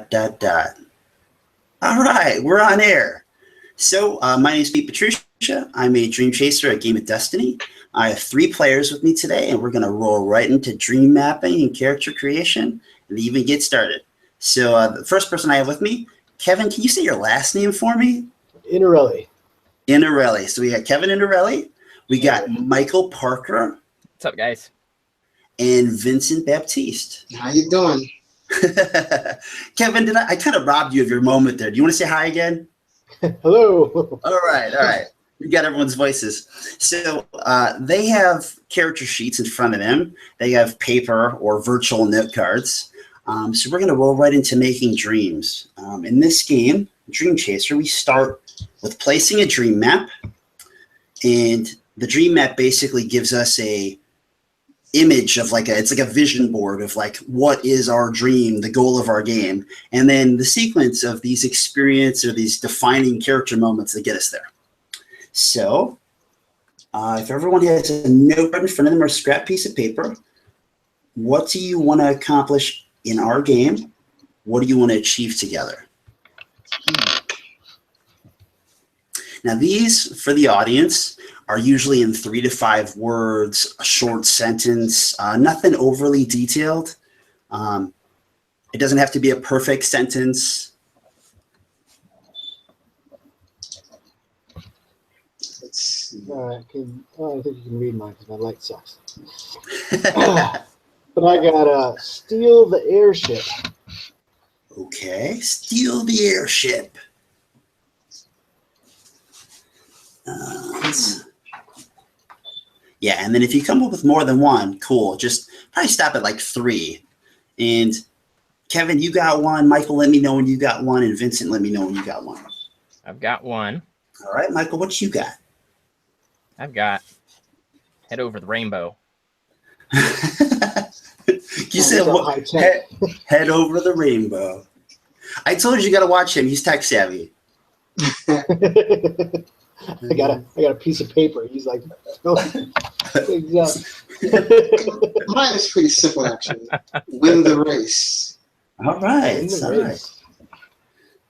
dot, dot, dot. All right, we're on air. So my name is Pete Patricia. I'm a dream chaser at Game of Destiny. I have 3 players with me today, and we're going to roll right into dream mapping and character creation and even get started. So the first person I have with me, Kevin, can you say your last name for me? Innarelli. Innarelli. So we got Kevin Innarelli. We got Michael Parker. What's up, guys? And Vincent Baptiste. How you doing? Kevin, I kind of robbed you of your moment there. Do you want to say hi again? Hello. All right. We got everyone's voices. So they have character sheets in front of them. They have paper or virtual note cards. So we're going to roll right into making dreams. In this game, Dream Chaser, we start with placing a dream map. And the dream map basically gives us a image of it's like a vision board of what is our dream, the goal of our game, and then the sequence of these experience or these defining character moments that get us there. So if everyone has a notepad in front of them or a scrap piece of paper, what do you want to accomplish in our game? What do you want to achieve together? Now these, for the audience, are usually in 3 to 5 words, a short sentence, nothing overly detailed. It doesn't have to be a perfect sentence. Let's see. I think you can read mine because my light sucks. But I got steal the airship. Okay, steal the airship. Yeah, and then if you come up with more than one, cool. Just probably stop at 3. And Kevin, you got one. Michael, let me know when you got one. And Vincent, let me know when you got one. I've got one. All right, Michael, what you got? I've got head over the rainbow. You said what? Head over the rainbow. I told you got to watch him. He's tech savvy. I got a piece of paper. He's like, exactly. Mine is pretty simple, actually. Win the race. All right.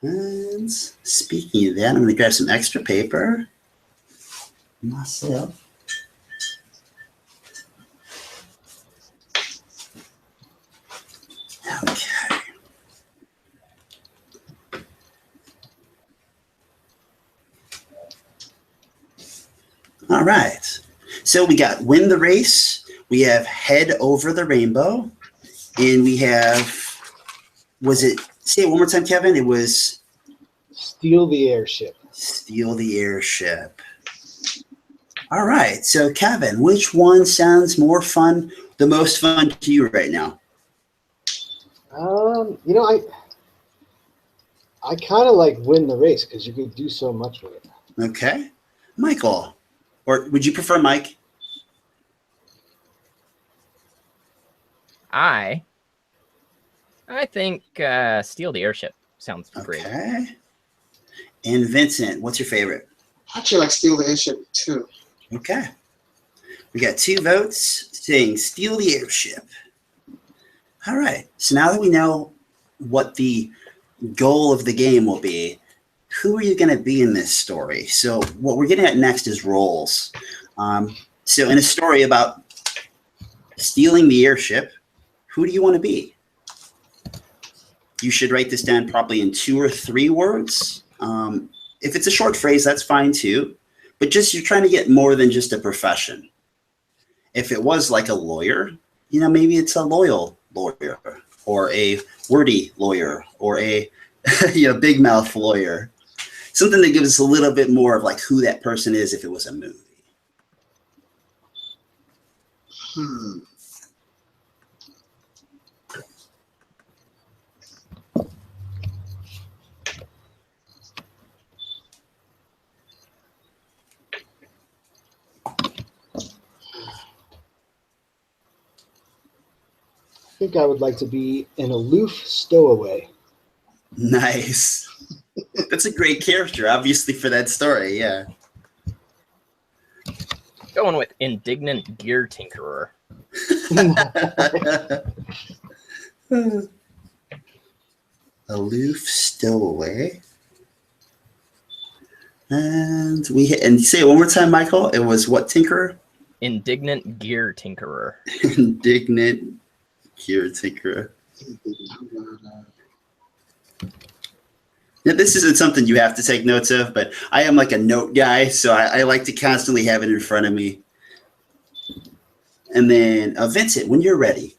And speaking of that, I'm going to grab some extra paper myself. Okay. All right. So we got win the race. We have head over the rainbow. And we have, say it one more time, Kevin? It was steal the airship. Steal the airship. All right. So Kevin, which one sounds more fun, the most fun to you right now? I kind of like win the race because you can do so much with it. Okay. Michael. Or would you prefer Mike? I think steal the airship sounds great. Okay. And Vincent, what's your favorite? I actually like steal the airship too. Okay. We got 2 votes saying steal the airship. All right. So now that we know what the goal of the game will be, who are you going to be in this story? So what we're getting at next is roles. So in a story about stealing the airship, who do you want to be? You should write this down probably in 2 or 3 words. If it's a short phrase, that's fine too. But you're trying to get more than just a profession. If it was like a lawyer, maybe it's a loyal lawyer or a wordy lawyer or a big mouth lawyer. Something that gives us a little bit more of who that person is if it was a movie. I think I would like to be an aloof stowaway. Nice. That's a great character, obviously, for that story, yeah. Going with indignant gear tinkerer. aloof, stowaway. And say it one more time, Michael. It was what tinkerer? Indignant gear tinkerer. Indignant gear tinkerer. Now, this isn't something you have to take notes of, but I am like a note guy, so I like to constantly have it in front of me. And then Vincent, when you're ready.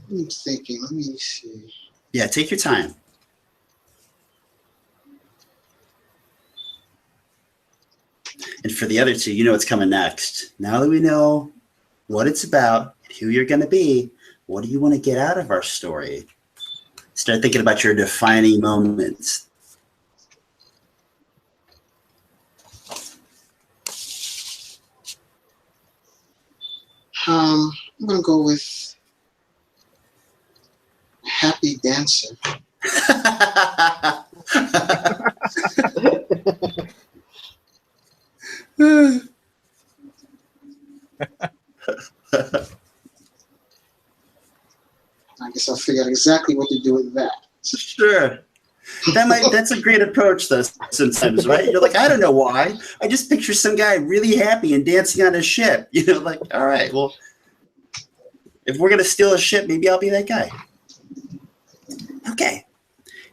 I'm thinking. Let me see. Yeah, take your time. And for the other two, you know what's coming next. Now that we know what it's about, who you're going to be, what do you want to get out of our story? Start thinking about your defining moments. I'm going to go with Happy Dancer. I guess I'll figure out exactly what to do with that. Sure. That's a great approach, though, sometimes, right? You're like, I don't know why. I just picture some guy really happy and dancing on a ship. You know, like, all right, well, if we're going to steal a ship, maybe I'll be that guy. Okay.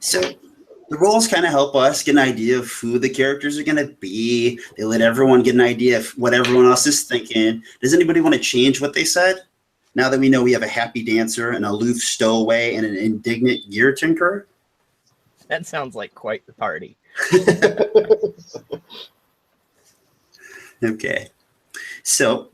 So the roles kind of help us get an idea of who the characters are going to be. They let everyone get an idea of what everyone else is thinking. Does anybody want to change what they said? Now that we know we have a happy dancer, an aloof stowaway, and an indignant gear tinkerer? That sounds like quite the party. Okay. So,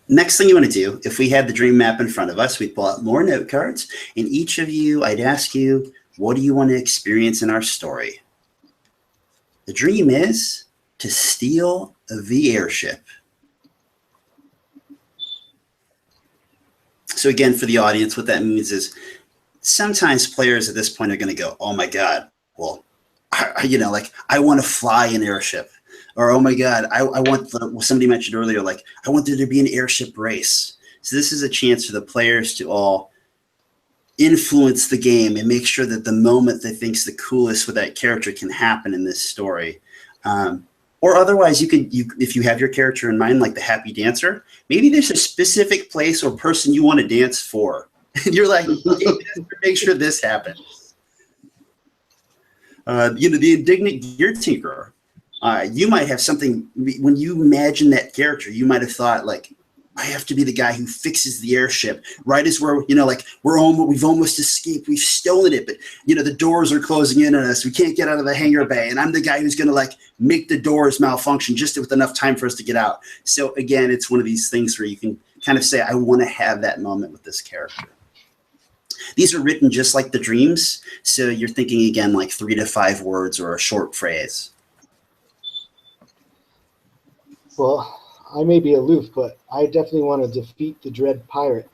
next thing you want to do, if we had the dream map in front of us, we'd pull out more note cards, and each of you, I'd ask you, what do you want to experience in our story? The dream is to steal the airship. So again, for the audience, what that means is sometimes players at this point are going to go, oh my God, well, I want to fly an airship. Or, oh my God, I want somebody mentioned earlier, like, I want there to be an airship race. So this is a chance for the players to all influence the game and make sure that the moment they think's the coolest with that character can happen in this story. Or otherwise, if you have your character in mind, like the happy dancer, maybe there's a specific place or person you want to dance for. And you're like, make sure this happens. The indignant gear tinkerer. You might have something, when you imagine that character, you might have thought, like, I have to be the guy who fixes the airship right as we've almost escaped. We've stolen it, but the doors are closing in on us. We can't get out of the hangar bay. And I'm the guy who's going to make the doors malfunction just with enough time for us to get out. So again, it's one of these things where you can kind of say, I want to have that moment with this character. These are written just like the dreams. So you're thinking again, like 3 to 5 words or a short phrase. Well, I may be aloof, but I definitely want to defeat the dread pirate.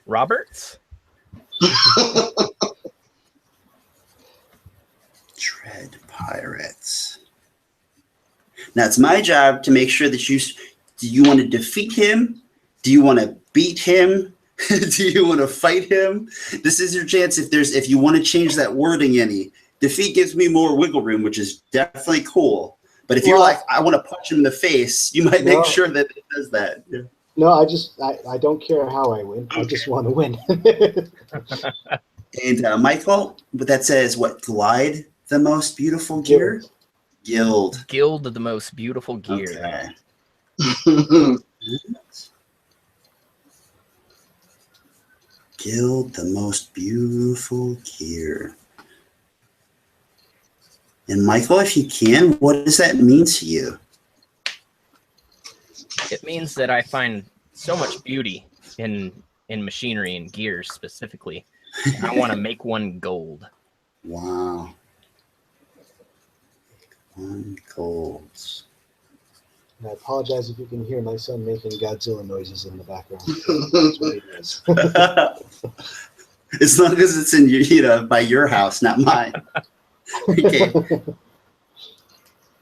Roberts? Dread pirates. Now it's my job to make sure that do you want to defeat him? Do you want to beat him? Do you want to fight him? This is your chance if you want to change that wording any. Defeat gives me more wiggle room, which is definitely cool. But if you're like, I want to punch him in the face, you might make sure that it does that. Yeah. No, I don't care how I win. Okay. I just want to win. And Michael, but that says what? Glide the most beautiful gear? Gild the most beautiful gear. Okay. Gild the most beautiful gear. And Michael, if you can, what does that mean to you? It means that I find so much beauty in machinery and gears specifically. I want to make one gold. Wow. 1 gold. And I apologize if you can hear my son making Godzilla noises in the background. That's what he does. As long as it's in your, by your house, not mine. Okay.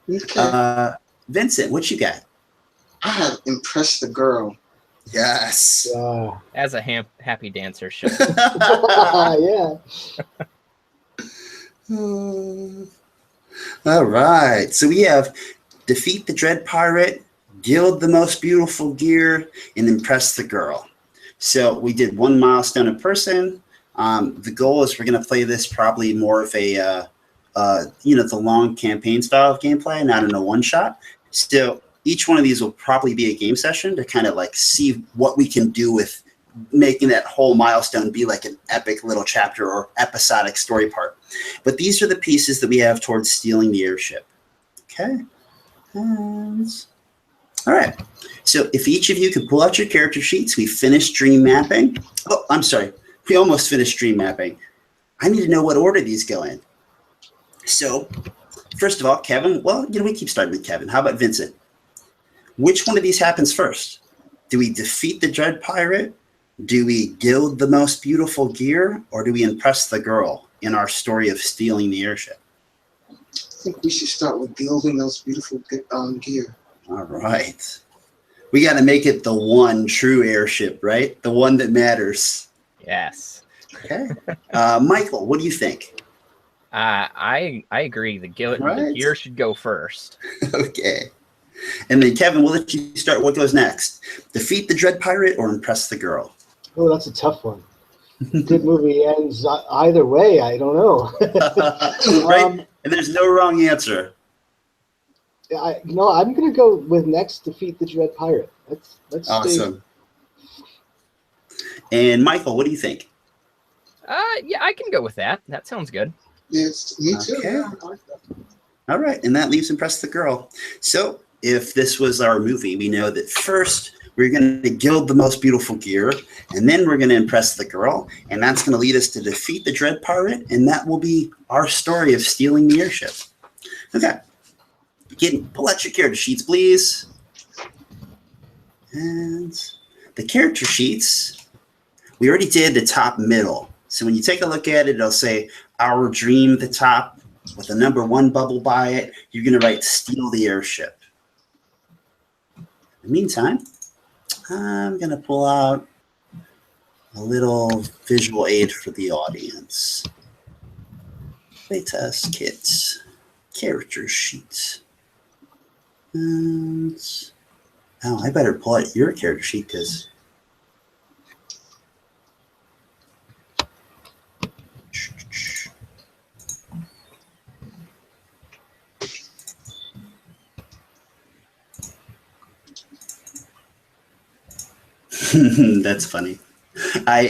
Okay. Vincent, what you got? I have impressed the girl. Yes. Yeah. As a happy dancer should. Yeah. All right. So we have defeat the dread pirate, gild the most beautiful gear, and impress the girl. So we did one milestone a person. The goal is we're going to play this probably more of a, the long campaign style of gameplay, not in a one shot. So each one of these will probably be a game session to kind of like see what we can do with making that whole milestone be like an epic little chapter or episodic story part. But these are the pieces that we have towards stealing the airship. Okay. And all right. So if each of you could pull out your character sheets, we finished dream mapping. Oh, I'm sorry. We almost finished dream mapping. I need to know what order these go in. So first of all, Kevin, we keep starting with Kevin. How about Vincent? Which one of these happens first? Do we defeat the dread pirate? Do we gild the most beautiful gear? Or do we impress the girl in our story of stealing the airship? I think we should start with gilding those beautiful gear. All right. We got to make it the one true airship, right? The one that matters. Yes. Okay. Michael, what do you think? I agree. The gear should go first. Okay. And then Kevin, we'll let you start. What goes next? Defeat the dread pirate or impress the girl? Oh, that's a tough one. Good movie ends either way. I don't know. Right? And there's no wrong answer. I'm going to go with next, defeat the dread pirate. Let's awesome. And Michael, what do you think? Yeah, I can go with that. That sounds good. Yes, me too. Okay. Yeah, I like that. All right, and that leaves impress the girl. So if this was our movie, we know that first we're going to gild the most beautiful gear, and then we're going to impress the girl, and that's going to lead us to defeat the dread pirate, and that will be our story of stealing the airship. Okay. Pull out your character sheets, please. And the character sheets, we already did the top middle. So when you take a look at it, it'll say our dream at the top with a number 1 bubble by it. You're going to write steal the airship. In the meantime, I'm going to pull out a little visual aid for the audience. Playtest kits, character sheets. And, I better pull out your character sheet because that's funny.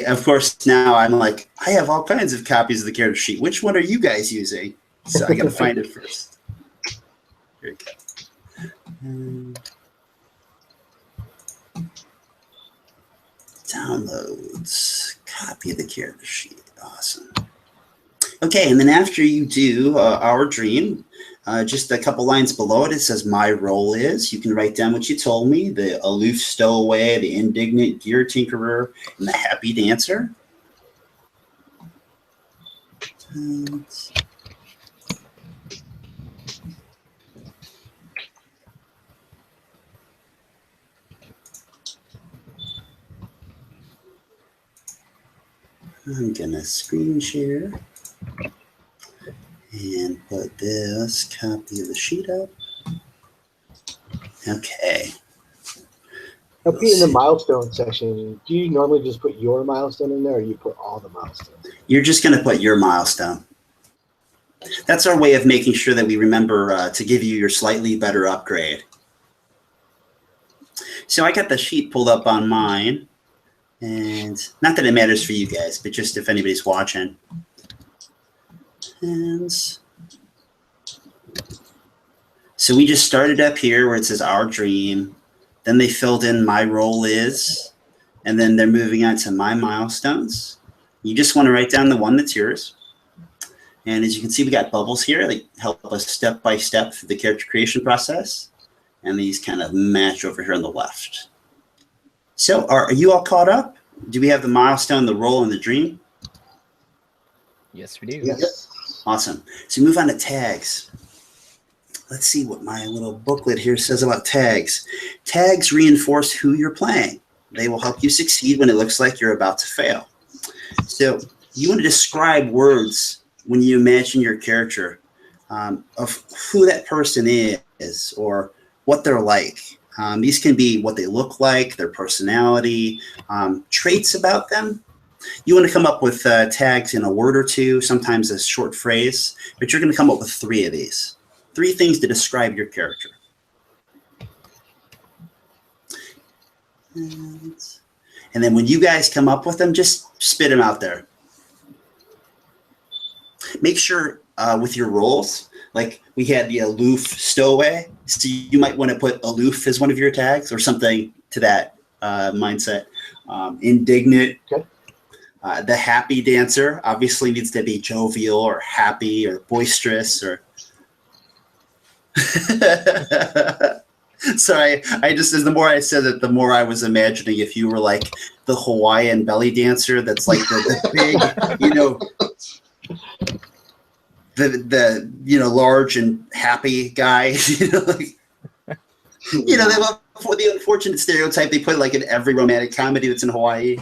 Of course, now I'm like, I have all kinds of copies of the character sheet. Which one are you guys using? So I got to find it first. Here we go. Downloads. Copy of the character sheet. Awesome. Okay, and then after you do our dream, just a couple lines below it, it says my role is. You can write down what you told me, the aloof stowaway, the indignant gear tinkerer, and the happy dancer. I'm going to screen share and put this copy of the sheet up. Okay. Now, Pete, in the milestone section, do you normally just put your milestone in there, or you put all the milestones? You're just going to put your milestone. That's our way of making sure that we remember to give you your slightly better upgrade. So I got the sheet pulled up on mine. And not that it matters for you guys, but just if anybody's watching. And so we just started up here where it says our dream. Then they filled in my role is. And then they're moving on to my milestones. You just want to write down the one that's yours. And as you can see, we got bubbles here. They help us step by step through the character creation process. And these kind of match over here on the left. So are you all caught up? Do we have the milestone, the role, and the dream? Yes, we do. Yes. Awesome. So move on to tags. Let's see what my little booklet here says about tags. Tags reinforce who you're playing. They will help you succeed when it looks like you're about to fail. So you want to describe words when you imagine your character of who that person is or what they're like. These can be what they look like, their personality, traits about them. You want to come up with tags in a word or two, sometimes a short phrase, but you're going to come up with 3 of these. 3 things to describe your character. And then when you guys come up with them, just spit them out there. Make sure with your roles, like we had the aloof stowaway, so you might want to put aloof as one of your tags or something to that mindset. Indignant. Okay. The happy dancer obviously needs to be jovial or happy or boisterous or. Sorry, as the more I said it, the more I was imagining if you were like the Hawaiian belly dancer that's like the big, the large and happy guy, the unfortunate stereotype they put like in every romantic comedy that's in Hawaii.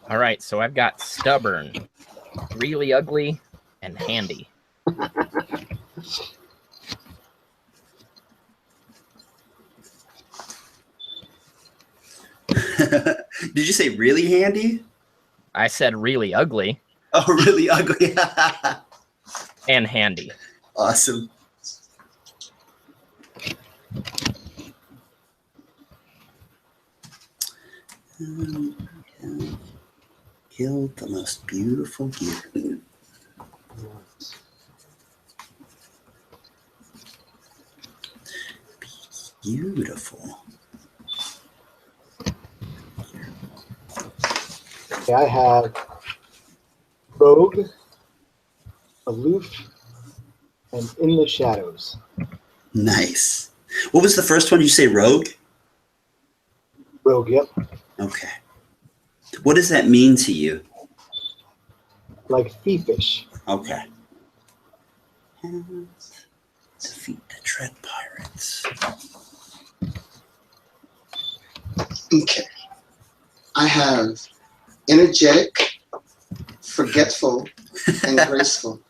All right, so I've got stubborn, really ugly, and handy. Did you say really handy? I said really ugly. Oh, really ugly. And handy. Awesome. Killed the most beautiful gear. Beautiful. Okay, I have rogue, aloof, and in the shadows. Nice. What was the first one? Did you say rogue? Rogue, yep. Okay. What does that mean to you? Like thiefish. Okay. And defeat the Dread Pirates. Okay. I have energetic, forgetful, and graceful.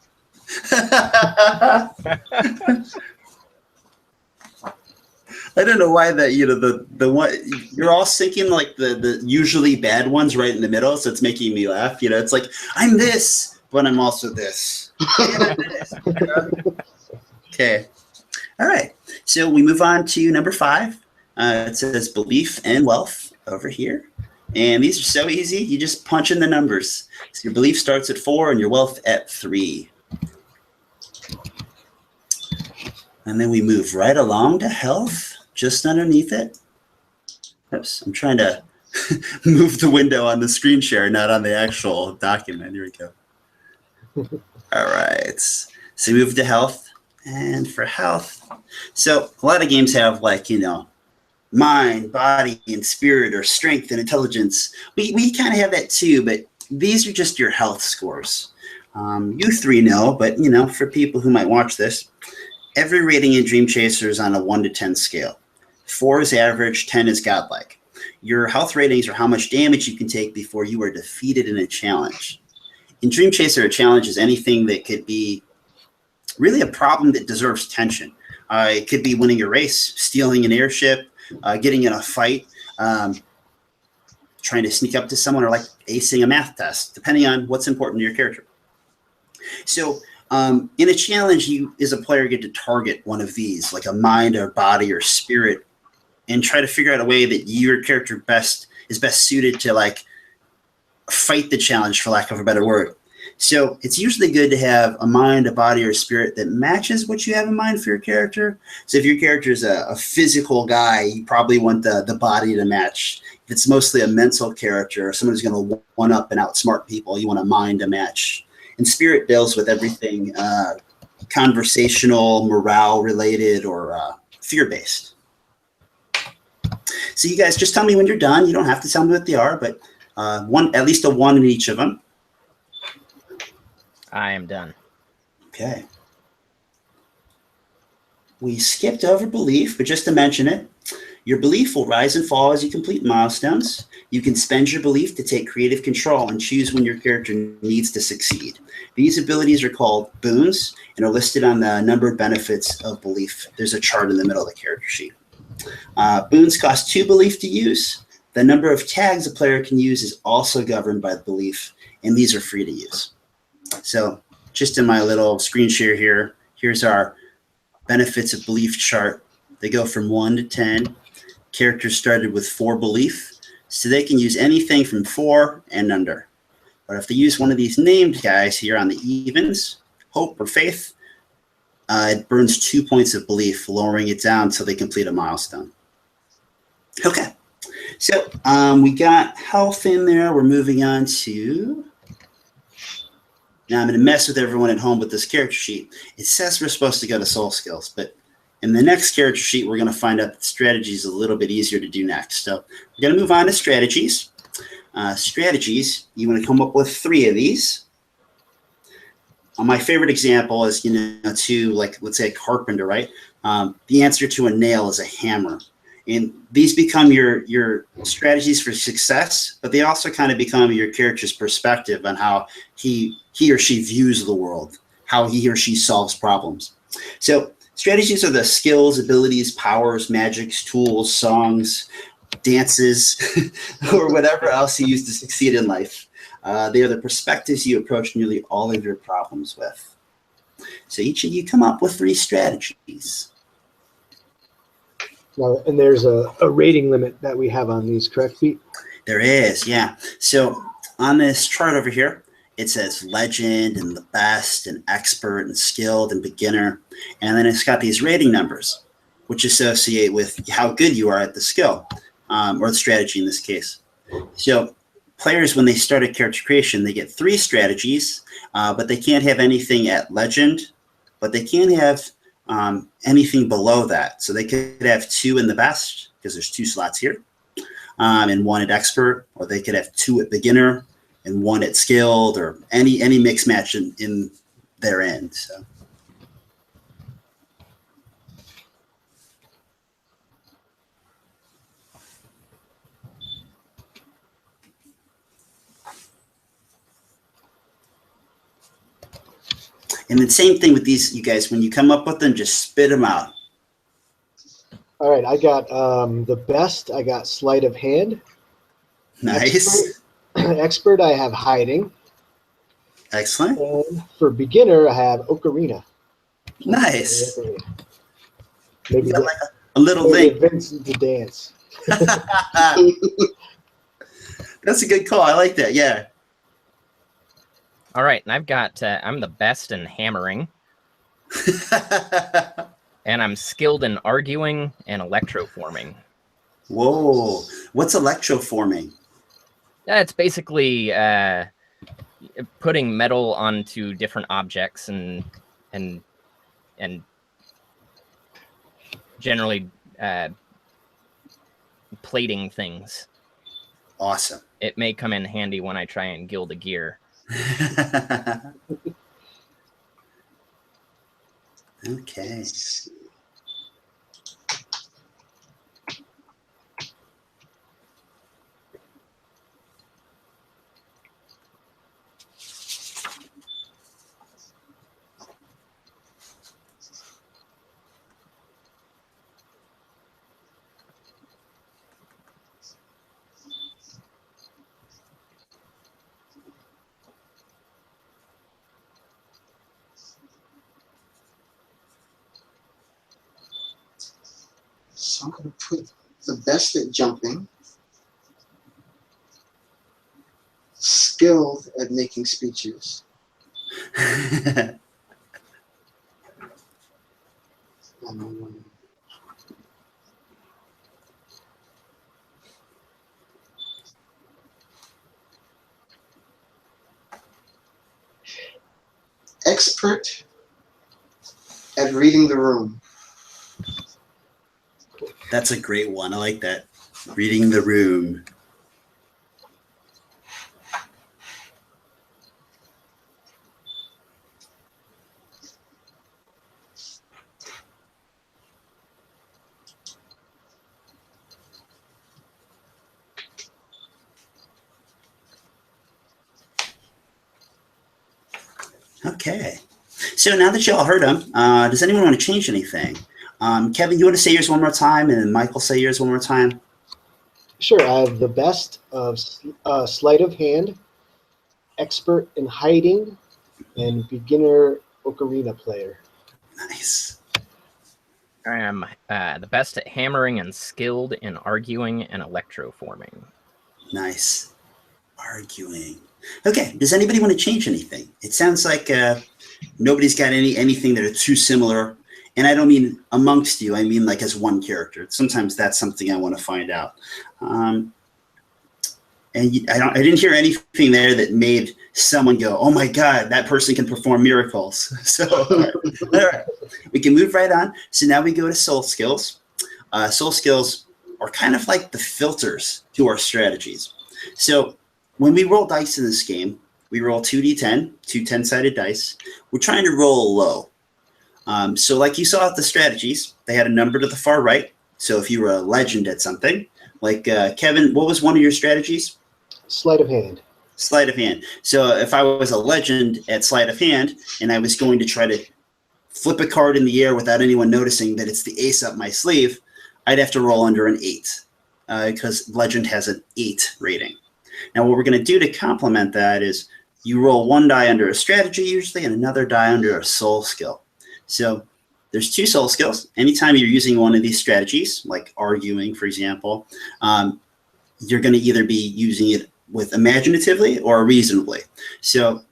I don't know why that the one you're all sinking like the usually bad ones right in the middle, so it's making me laugh. It's like I'm this, but I'm also this. Okay, all right. So we move on to number 5. It says belief and wealth over here, and these are so easy. You just punch in the numbers. So your belief starts at 4 and your wealth at 3. And then we move right along to health. Just underneath it. Oops, I'm trying to move the window on the screen share, not on the actual document. Here we go. All right. So we move to health. And for health, so a lot of games have like, mind, body, and spirit, or strength and intelligence. We kind of have that too, but these are just your health scores. You 3 know, but for people who might watch this, every rating in Dream Chaser is on a 1 to 10 scale. 4 is average, 10 is godlike. Your health ratings are how much damage you can take before you are defeated in a challenge. In Dream Chaser, a challenge is anything that could be really a problem that deserves tension. It could be winning a race, stealing an airship, getting in a fight, trying to sneak up to someone, or like acing a math test, depending on what's important to your character. So in a challenge, you as a player get to target one of these, like a mind or body or spirit, and try to figure out a way that your character is best suited to like fight the challenge, for lack of a better word. So it's usually good to have a mind, a body, or a spirit that matches what you have in mind for your character. So if your character is a physical guy, you probably want the body to match. If it's mostly a mental character, or someone who's going to one-up and outsmart people, you want a mind to match. And spirit deals with everything conversational, morale-related, or fear-based. So you guys just tell me when you're done. You don't have to tell me what they are, but at least a 1 in each of them. I am done. Okay. We skipped over belief, but just to mention it, your belief will rise and fall as you complete milestones. You can spend your belief to take creative control and choose when your character needs to succeed. These abilities are called boons and are listed on the numbered benefits of belief. There's a chart in the middle of the character sheet. Boons cost 2 belief to use. The number of tags a player can use is also governed by the belief, and these are free to use. So just in my little screen share here, here's our benefits of belief chart. They go from 1 to 10. Characters started with 4 belief, so they can use anything from 4 and under. But if they use one of these named guys here on the evens, hope or faith, it burns 2 points of belief, lowering it down until they complete a milestone. Okay, so we got health in there. We're moving on to... Now I'm going to mess with everyone at home with this character sheet. It says we're supposed to go to soul skills, but in the next character sheet, we're going to find out that strategy is a little bit easier to do next. So we're going to move on to strategies. Strategies, you want to come up with 3 of these. My favorite example is, let's say a carpenter, right? The answer to a nail is a hammer. And these become your strategies for success, but they also kind of become your character's perspective on how he or she views the world, how he or she solves problems. So strategies are the skills, abilities, powers, magics, tools, songs, dances, or whatever else you use to succeed in life. They are the perspectives you approach nearly all of your problems with. So each of you come up with 3 strategies. Now, and there's a rating limit that we have on these, correct, Pete? There is, yeah. So on this chart over here, it says legend and the best and expert and skilled and beginner. And then it's got these rating numbers, which associate with how good you are at the skill or the strategy in this case. So players, when they start a character creation, they get 3 strategies, but they can't have anything at legend, but they can have anything below that. So they could have 2 in the best, because there's 2 slots here, and 1 at expert, or they could have 2 at beginner and 1 at skilled, or any mix match in their end. So. And the same thing with these, you guys, when you come up with them, just spit them out. All right, I got the best. I got sleight of hand. Nice. Expert, I have hiding. Excellent. And for beginner, I have ocarina. Nice. Maybe You got like a little thing. Vincent to dance. That's a good call. I like that. Yeah. All right, and I've got, I'm the best in hammering, and I'm skilled in arguing and electroforming. Whoa. What's electroforming? It's basically putting metal onto different objects and generally plating things. Awesome. It may come in handy when I try and gild a gear. Okay. So I'm going to put the best at jumping, skilled at making speeches, expert at reading the room. That's a great one. I like that. Reading the room. Okay. So now that you all heard them, does anyone want to change anything? Kevin, you want to say yours one more time, and then Michael say yours one more time? Sure. I have the best of sleight of hand, expert in hiding, and beginner ocarina player. Nice. I am the best at hammering and skilled in arguing and electroforming. Nice. Arguing. Okay. Does anybody want to change anything? It sounds like nobody's got anything that are too similar. And I don't mean amongst you. I mean like as one character. Sometimes that's something I want to find out. And I didn't hear anything there that made someone go, "Oh my God, that person can perform miracles." So all right. We can move right on. So now we go to soul skills. Soul skills are kind of like the filters to our strategies. So when we roll dice in this game, we roll 2d10, two 10-sided dice. We're trying to roll low. So like you saw at the strategies, they had a number to the far right. So if you were a legend at something, like Kevin, what was one of your strategies? Sleight of hand. Sleight of hand. So if I was a legend at sleight of hand and I was going to try to flip a card in the air without anyone noticing that it's the ace up my sleeve, I'd have to roll under an 8 because legend has an 8 rating. Now what we're going to do to complement that is you roll one die under a strategy usually and another die under a soul skill. So there's 2 soul skills. Anytime you're using one of these strategies, like arguing, for example, you're going to either be using it with imaginatively or reasonably. So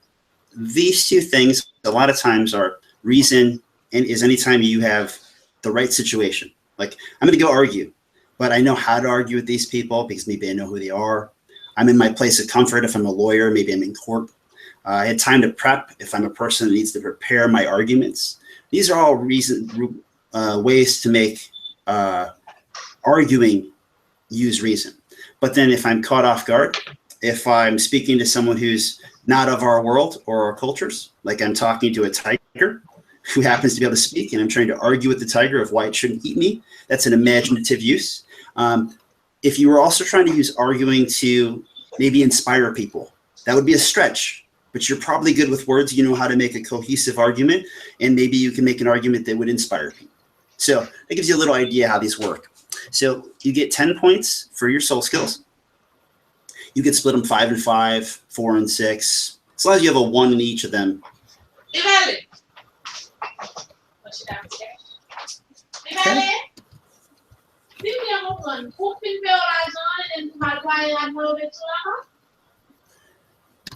these 2 things a lot of times are reason and is anytime you have the right situation. Like I'm going to go argue, but I know how to argue with these people because maybe I know who they are. I'm in my place of comfort if I'm a lawyer, maybe I'm in court. I had time to prep if I'm a person that needs to prepare my arguments. These are all ways to make arguing use reason. But then if I'm caught off guard, if I'm speaking to someone who's not of our world or our cultures, like I'm talking to a tiger who happens to be able to speak and I'm trying to argue with the tiger of why it shouldn't eat me, that's an imaginative use. If you were also trying to use arguing to maybe inspire people, that would be a stretch. But you're probably good with words. You know how to make a cohesive argument, and maybe you can make an argument that would inspire people. So that gives you a little idea how these work. So you get 10 points for your soul skills. You can split them 5 and 5, 4 and 6. As long as you have a 1 in each of them. Okay.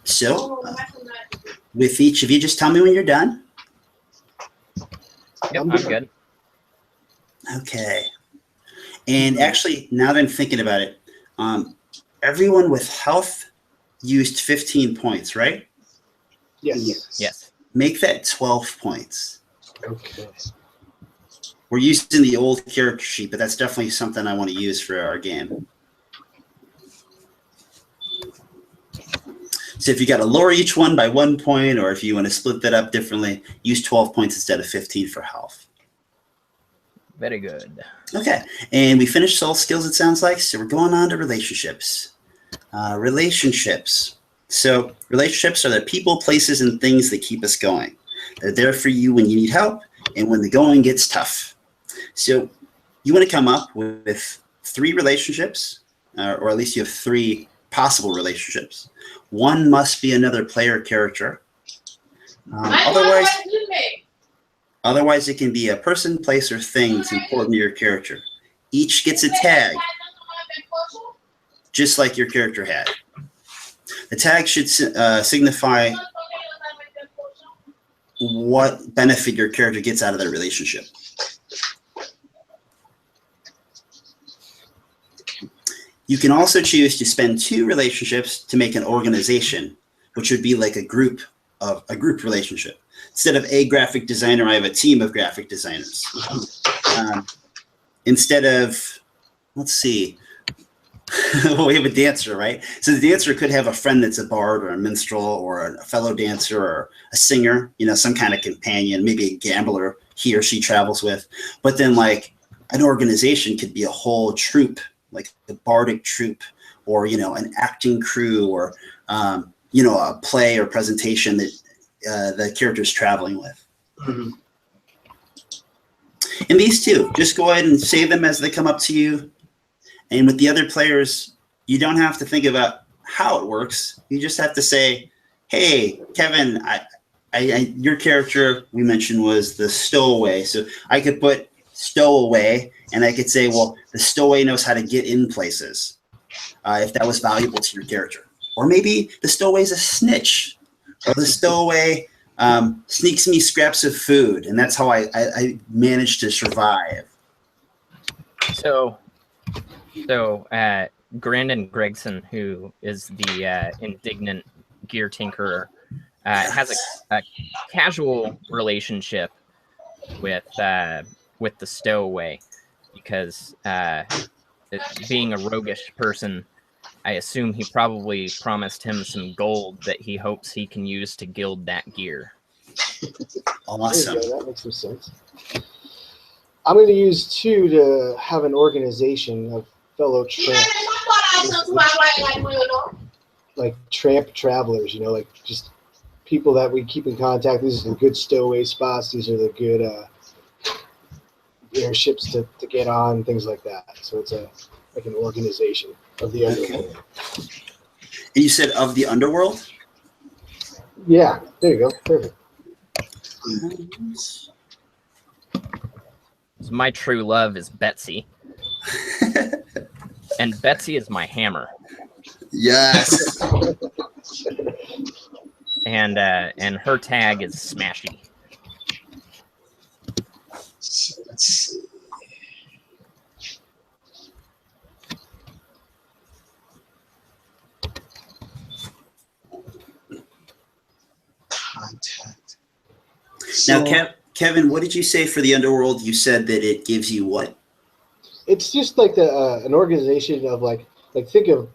So, with each of you, just tell me when you're done. Yep, I'm good. Okay. And actually, now that I'm thinking about it, everyone with health used 15 points, right? Yes. Yes. Make that 12 points. Okay. We're using the old character sheet, but that's definitely something I want to use for our game. So if you got to lower each one by 1 point, or if you want to split that up differently, use 12 points instead of 15 for health. Very good. Okay, and we finished soul skills, it sounds like, so we're going on to relationships. Relationships. So relationships are the people, places, and things that keep us going. They're there for you when you need help and when the going gets tough. So you want to come up with 3 relationships, or at least you have 3 possible relationships. 1 must be another player character. Otherwise, it can be a person, place, or thing that's important to your character. Each gets a tag, just like your character had. The tag should signify what benefit your character gets out of that relationship. You can also choose to spend 2 relationships to make an organization, which would be like a group relationship. Instead of a graphic designer, I have a team of graphic designers. Instead of let's see. Well, we have a dancer, right? So the dancer could have a friend that's a bard or a minstrel or a fellow dancer or a singer, some kind of companion, maybe a gambler he or she travels with. But then like an organization could be a whole troupe, like the bardic troupe, or, an acting crew, or, a play or presentation that the character's traveling with. Mhm. And these two, just go ahead and save them as they come up to you. And with the other players, you don't have to think about how it works. You just have to say, hey, Kevin, your character we mentioned was the stowaway. So I could put stowaway, and I could say, well, the stowaway knows how to get in places, if that was valuable to your character. Or maybe the stowaway's a snitch. Or the stowaway sneaks me scraps of food, and that's how I managed to survive. So Grandin Gregson, who is the indignant gear tinkerer, has a casual relationship with the stowaway because being a roguish person, I assume he probably promised him some gold that he hopes he can use to gild that gear. Awesome. There you go. That makes some sense. I'm going to use 2 to have an organization of fellow tramps. Like tramp travelers, like just people that we keep in contact. These are the good stowaway spots. These are the good airships to get on, things like that. So it's like an organization of the underworld. And you said of the underworld? Yeah, there you go. Perfect. So my true love is Betsy. And Betsy is my hammer. Yes. And her tag is Smashy. So let's see. Contact. Now, So, Kevin, what did you say for the underworld? You said that it gives you what? It's just like an organization of like think of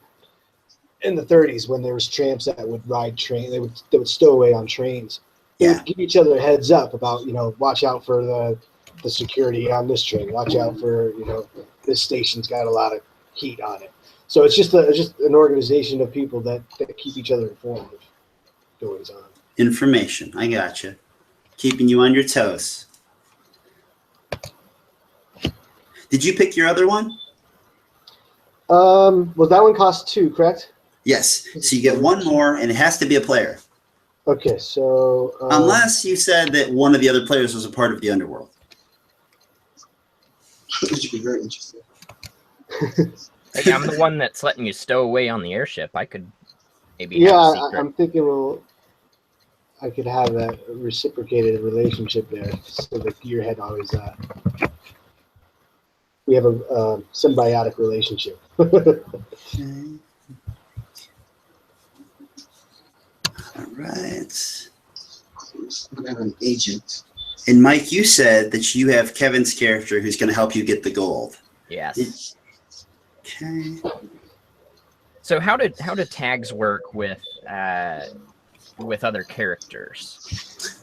in the 30s when there was tramps that would ride train. They would stow away on trains. They Yeah. would give each other a heads up about watch out for the security on this train. Watch out for this station's got a lot of heat on it. So it's just an organization of people that keep each other informed of goings on. Information. I gotcha. Keeping you on your toes. Did you pick your other one? Well, that one costs 2, correct? Yes. So you get one more, and it has to be a player. Okay, so Unless you said that one of the other players was a part of the underworld. which would be very interesting. Hey, I'm the one that's letting you stow away on the airship. I could maybe yeah, have a secret. I'm thinking I could have that reciprocated relationship there, so the gearhead always we have a symbiotic relationship. Okay. All right. I'm gonna have an agent. And Mike, you said that you have Kevin's character who's going to help you get the gold. Yes. Okay. So how did tags work with other characters?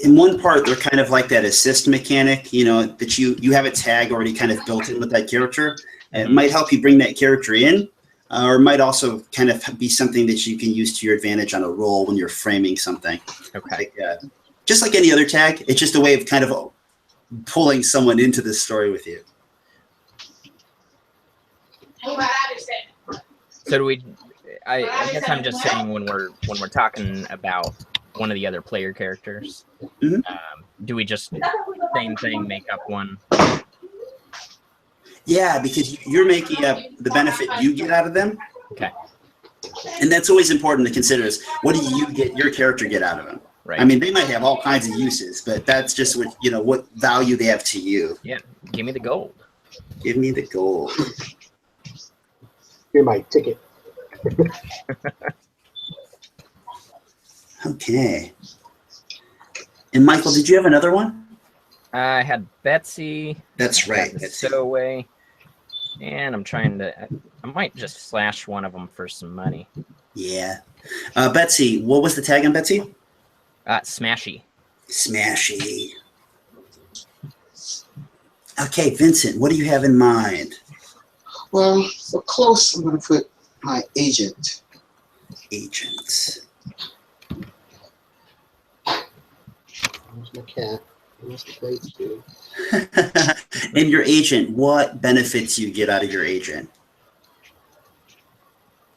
In one part, they're kind of like that assist mechanic, that you have a tag already kind of built in with that character. And it might help you bring that character in, or it might also kind of be something that you can use to your advantage on a roll when you're framing something. Okay. Just like any other tag, it's just a way of kind of pulling someone into this story with you. So do we? I guess I'm just saying when we're talking about one of the other player characters, Mhm. Do we just same thing, make up one? Yeah, because you're making up the benefit you get out of them. Okay. And that's always important to consider is what do you get your character get out of them? Right. I mean, they might have all kinds of uses, but that's just what value they have to you. Yeah. Give me the gold. Give me the gold. Here's my ticket. Okay. And Michael, did you have another one? I had Betsy. That's right. The stowaway. And I'm trying to. I might just slash one of them for some money. Yeah. Betsy, what was the tag on Betsy? Smashy. Smashy. Okay, Vincent, what do you have in mind? Well, for close, I'm going to put my agent. Agent. There's my cat. What's the plates do? And your agent, what benefits you get out of your agent?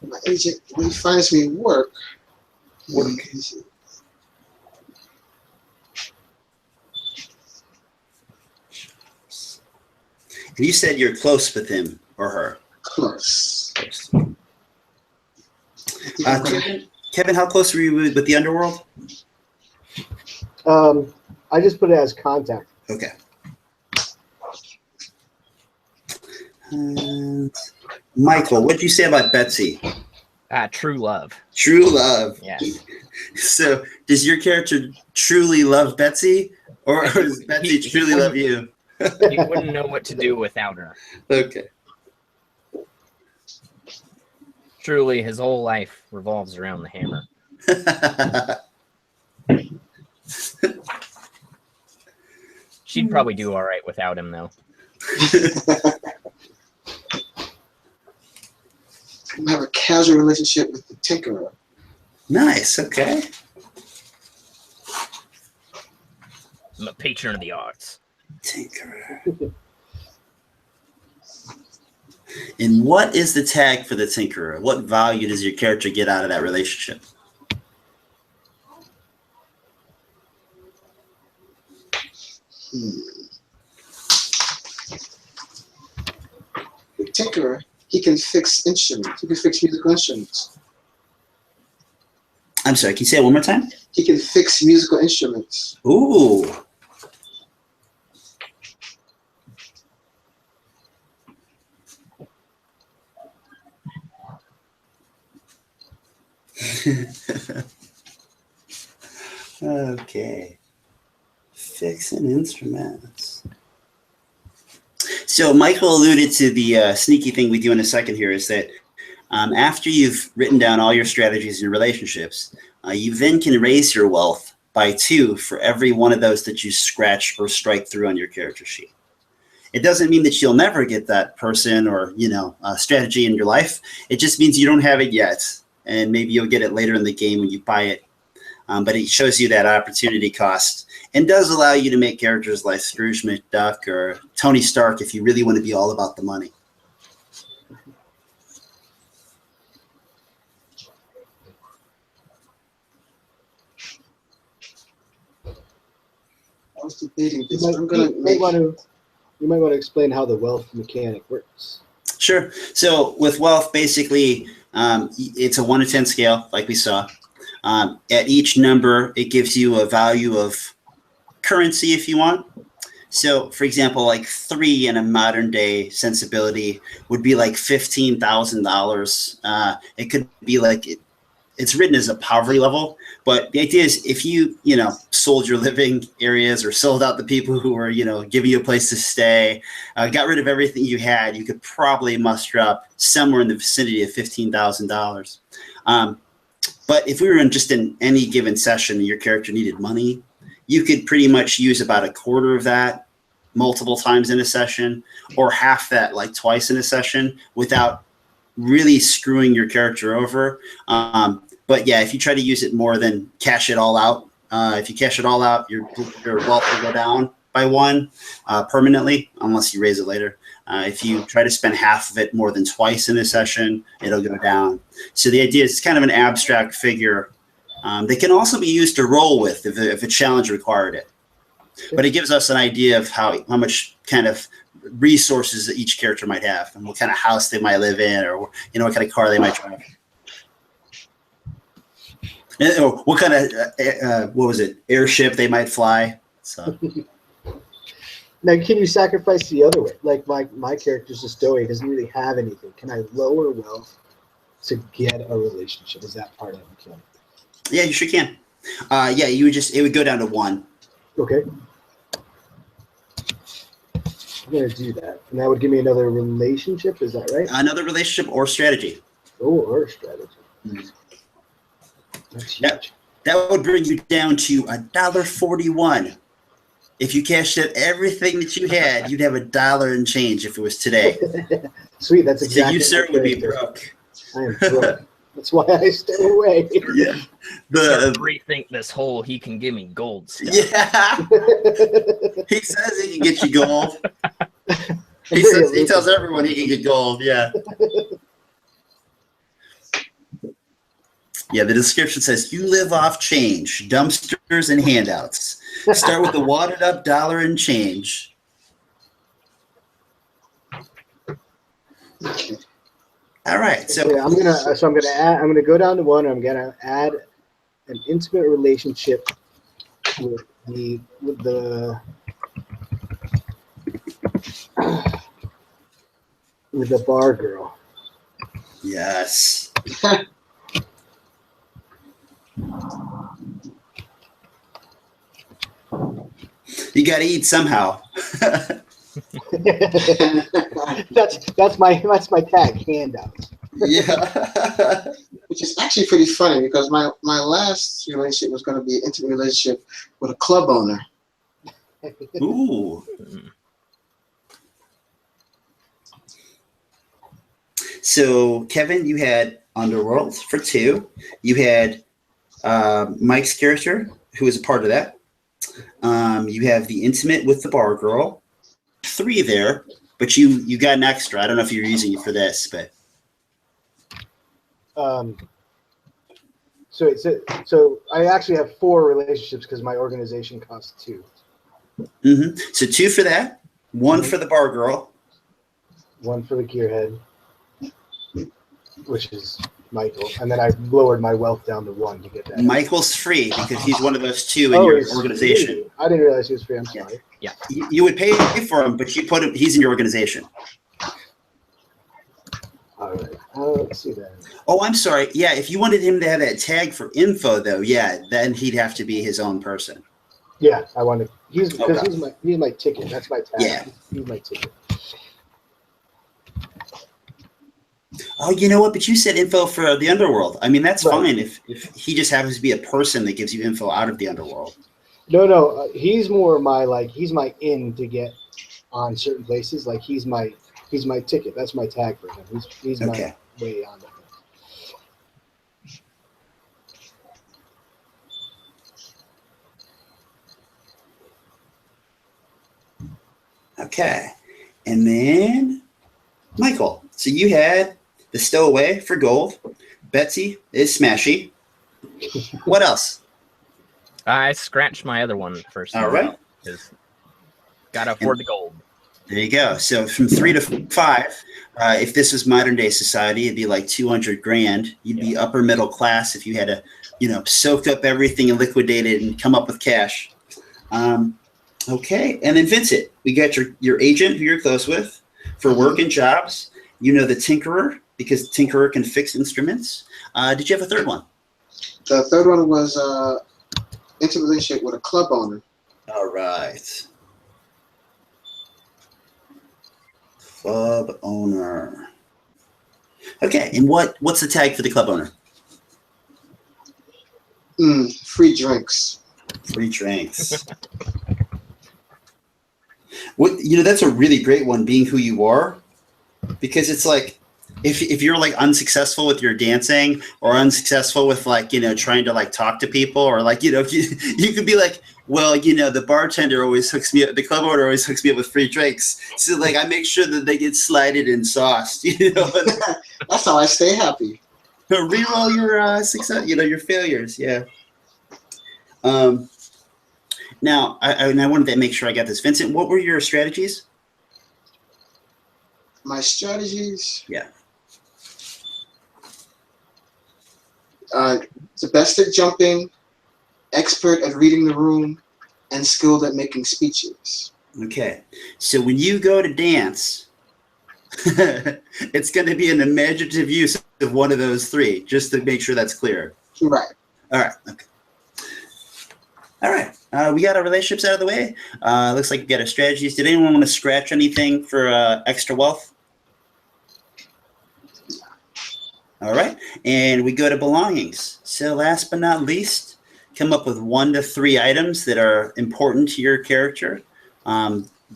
My agent, when he finds me work. Work. And you said you're close with him or her. Close. Kevin, how close were you with the underworld? I just put it as contact. Okay. Michael, what did you say about Betsy? True love. True love. Yes. So, does your character truly love Betsy, or does Betsy truly love you? He wouldn't know what to do without her. Okay. Truly, his whole life revolves around the hammer. She'd probably do all right without him, though. I have a casual relationship with the tinkerer. Nice. Okay. I'm a patron of the arts. Tinkerer. And what is the tag for the Tinkerer? What value does your character get out of that relationship? The tinkerer, he can fix instruments. He can fix musical instruments. I'm sorry, can you say it one more time? He can fix musical instruments. Ooh. Okay. Fixing instruments. So Michael alluded to the sneaky thing we do in a second here is that after you've written down all your strategies and your relationships, you then can raise your wealth by 2 for every one of those that you scratch or strike through on your character sheet. It doesn't mean that you'll never get that person or, strategy in your life. It just means you don't have it yet. And maybe you'll get it later in the game when you buy it. But it shows you that opportunity cost and does allow you to make characters like Scrooge McDuck or Tony Stark if you really want to be all about the money. I was debating this. You might want to explain how the wealth mechanic works. Sure. So with wealth, basically, it's a 1 to 10 scale, like we saw. At each number, it gives you a value of currency if you want. So, for example, like 3 in a modern day sensibility would be like $15,000. It could be like it's written as a poverty level, but the idea is if you sold your living areas or sold out the people who were giving you a place to stay, got rid of everything you had, you could probably muster up somewhere in the vicinity of $15,000. But if we were in any given session and your character needed money, you could pretty much use about a quarter of that multiple times in a session or half that like twice in a session without really screwing your character over. But yeah, if you try to use it more than cash it all out, if you cash it all out, your wealth will go down by 1 permanently unless you raise it later. If you try to spend half of it more than twice in a session, it'll go down. So the idea is it's kind of an abstract figure that can also be used to roll with if a challenge required it. But it gives us an idea of how much kind of resources that each character might have and what kind of house they might live in or what kind of car they might drive. Or what kind of, airship they might fly. So. Now, can you sacrifice the other way? Like my character's a stoic, doesn't really have anything. Can I lower wealth to get a relationship? Is that part of the mechanic? Yeah, you sure can. It would go down to 1. Okay. I'm going to do that. And that would give me another relationship, is that right? Another relationship or strategy. Oh, or strategy. That's huge. That would bring you down to $1.41. If you cashed out everything that you had, you'd have $1 and change if it was today. Sweet, that's exactly. So you, sir, would be broke. I am broke. That's why I stay away. Yeah. Rethink this whole he can give me gold stuff. Yeah. He says he can get you gold. He tells everyone he can get gold. Yeah. Yeah, the description says, you live off change, dumpsters, and handouts. Start with the wadded up dollar and change. All right. So yeah, I'm gonna go down to one. I'm gonna add an intimate relationship with the bar girl. yes. You got to eat somehow. that's my tag, handouts. Yeah. Which is actually pretty funny because my last relationship was going to be an intimate relationship with a club owner. Ooh. So, Kevin, you had Underworld for 2. You had Mike's character, who was a part of that. You have the intimate with the bar girl. 3 there, but you got an extra. I don't know if you're using it for this, but so I actually have 4 relationships because my organization costs 2. mm-hmm. So 2 for that, 1 for the bar girl, 1 for the gearhead, which is Michael, and then I lowered my wealth down to 1 to get that. Michael's free because he's one of those 2 in your organization. Free. I didn't realize he was free. I'm sorry. Yeah. You would pay for him, but you put him. He's in your organization. All right. Let's see that. Oh, I'm sorry. Yeah, if you wanted him to have that tag for info, though, yeah, then he'd have to be his own person. Yeah, I wanted. He's my ticket. That's my tag. Yeah. He's my ticket. Oh, you know what? But you said info for the underworld. I mean, that's fine if he just happens to be a person that gives you info out of the underworld. No, he's more he's my in to get on certain places. Like he's my ticket. That's my tag for him. He's my way on that. Okay, and then Michael. So you had the stowaway for gold. Betsy is smashy. What else? I scratched my other one first. All right. Gotta afford the gold. There you go. So from 3 to 5, if this was modern day society, it'd be like 200 grand. You'd be upper middle class if you had to, soaked up everything and liquidated and come up with cash. Okay. And then Vincent, we got your agent who you're close with for work and jobs. You know the tinkerer because the tinkerer can fix instruments. Did you have a third one? The third one was intimate relationship with a club owner. All right. Club owner. Okay, and what's the tag for the club owner? Free drinks. Free drinks. That's a really great one, being who you are, because it's like if you're like unsuccessful with your dancing or unsuccessful with trying to talk to people or you could be like, well, the bartender always hooks me up, the club owner always hooks me up with free drinks, so I make sure that they get slided and sauced. That's how I stay happy. Reroll your success, your failures. Yeah. Now I wanted to make sure I got this. Vincent, what were your strategies? My strategies? Yeah. The best at jumping, expert at reading the room, and skilled at making speeches. Okay. So when you go to dance, it's going to be an imaginative use of one of those 3, just to make sure that's clear. Right. All right. Okay. All right. We got our relationships out of the way. Looks like we got our strategies. Did anyone want to scratch anything for extra wealth? All right. And we go to belongings. So last but not least, come up with 1 to 3 items that are important to your character.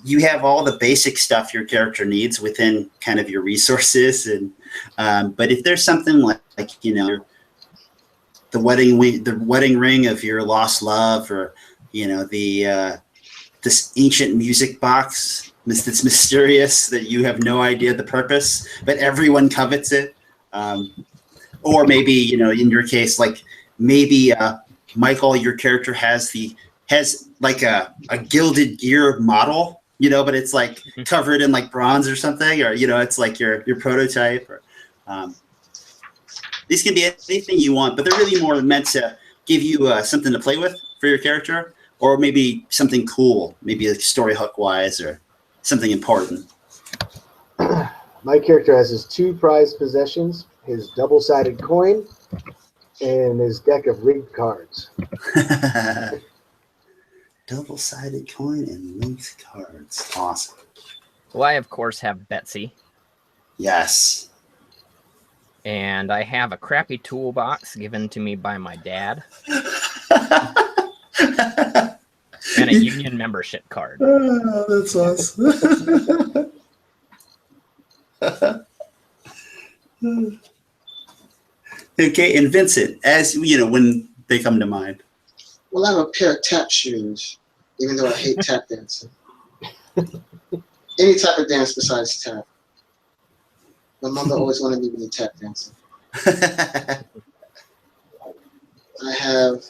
You have all the basic stuff your character needs within kind of your resources. But if there's something like the wedding ring of your lost love, or this ancient music box that's mysterious that you have no idea the purpose, but everyone covets it. Or maybe, in your case, like maybe Michael, your character has like a gilded gear model, but it's like covered in like bronze or something, or, it's like your prototype. Or these can be anything you want, but they're really more meant to give you something to play with for your character, or maybe something cool, maybe like story hook wise or something important. My character has his 2 prized possessions, his double-sided coin, and his deck of rigged cards. Double-sided coin and linked cards. Awesome. Well, I, of course, have Betsy. Yes. And I have a crappy toolbox given to me by my dad. And a union membership card. Oh, that's awesome. Okay, and Vincent, as when they come to mind. Well, I have a pair of tap shoes, even though I hate tap dancing. Any type of dance besides tap. My mother always wanted me to be tap dancing. I have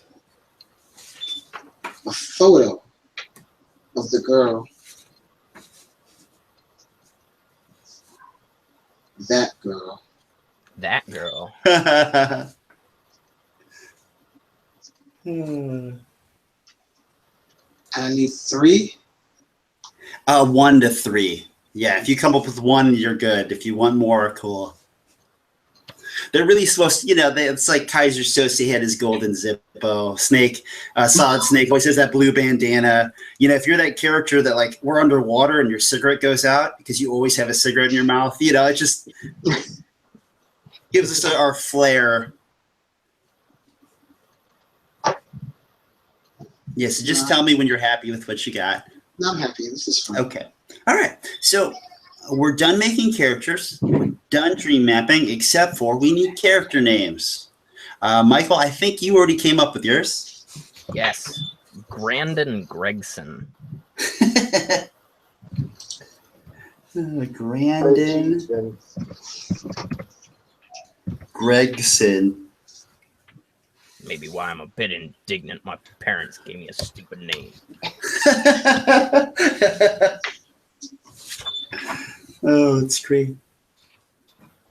a photo of the girl. That girl. That girl. I need 3. 1 to 3. Yeah, if you come up with 1, you're good. If you want more, cool. They're really supposed to, it's like Kaiser Sose had his golden Zippo. Snake, Solid Snake always has that blue bandana. If you're that character that like we're underwater and your cigarette goes out because you always have a cigarette in your mouth, it just gives us our flair. Yeah, so just tell me when you're happy with what you got. No, I'm happy. This is fun. Okay. All right. So we're done making characters. We're done dream mapping, except for we need character names. Michael, I think you already came up with yours. Yes. Grandin Gregson. Grandin Gregson. Maybe why I'm a bit indignant my parents gave me a stupid name. Oh, it's great.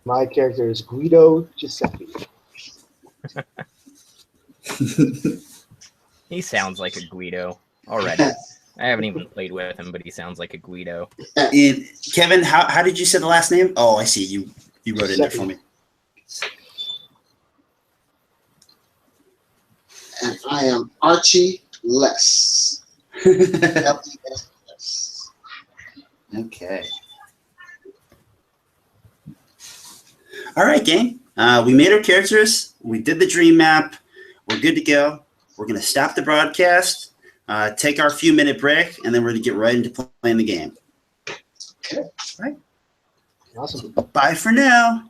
My character is Guido Giuseppe. He sounds like a Guido already. I haven't even played with him, but he sounds like a Guido. And Kevin, how did you say the last name? Oh, I see. You wrote it in there for me. And I am Archie Less. L-E-S-S. Okay. All right, gang. We made our characters. We did the dream map. We're good to go. We're going to stop the broadcast, take our few-minute break, and then we're going to get right into playing the game. Okay. All right. Awesome. Bye for now.